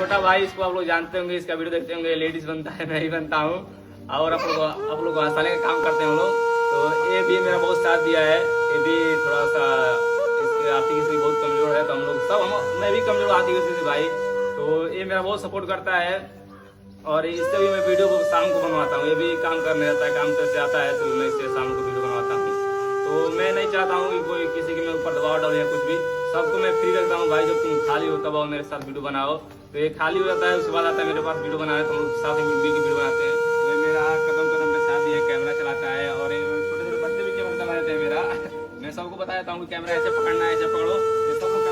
छोटा भाई, इसको आप लोग जानते होंगे, इसका वीडियो देखते होंगे, लेडीज बनता है, मैं ही बनता हूँ और आप लोग को हंसाने का काम करते हैं हम लोग। तो ये भी मेरा बहुत साथ दिया है, ये भी थोड़ा सा इसकी आर्थिक स्थिति बहुत कमजोर है, तो हम लोग सब मैं भी कमजोर आर्थिक स्थिति भाई, तो ये मेरा बहुत सपोर्ट करता है। और इससे भी मैं वीडियो को शाम को बनवाता हूँ, ये भी काम करने जाता है, काम से आता है तो मैं इससे शाम को वीडियो बनवाता हूँ। तो मैं नहीं चाहता हूँ कि कोई किसी के मैं ऊपर दबाव डालूं या कुछ भी, सबको मैं फ्री रखता हूँ भाई, जब तुम खाली हो तब आओ मेरे साथ वीडियो बनाओ। तो ये खाली हो जाता है, उसके बाद आता है मेरे पास वीडियो बनाने, तो हम लोग साथ में मिल के वीडियो बनाते हैं। तो मेरा कदम कदम पे साथ ही कैमरा चलाता है, और छोटे छोटे बच्चे भी कैमरा चला देते हैं मेरा मैं सबको बताता हूँ कि कैमरा ऐसे पकड़ना है, ऐसे पकड़ो, ये सब लोग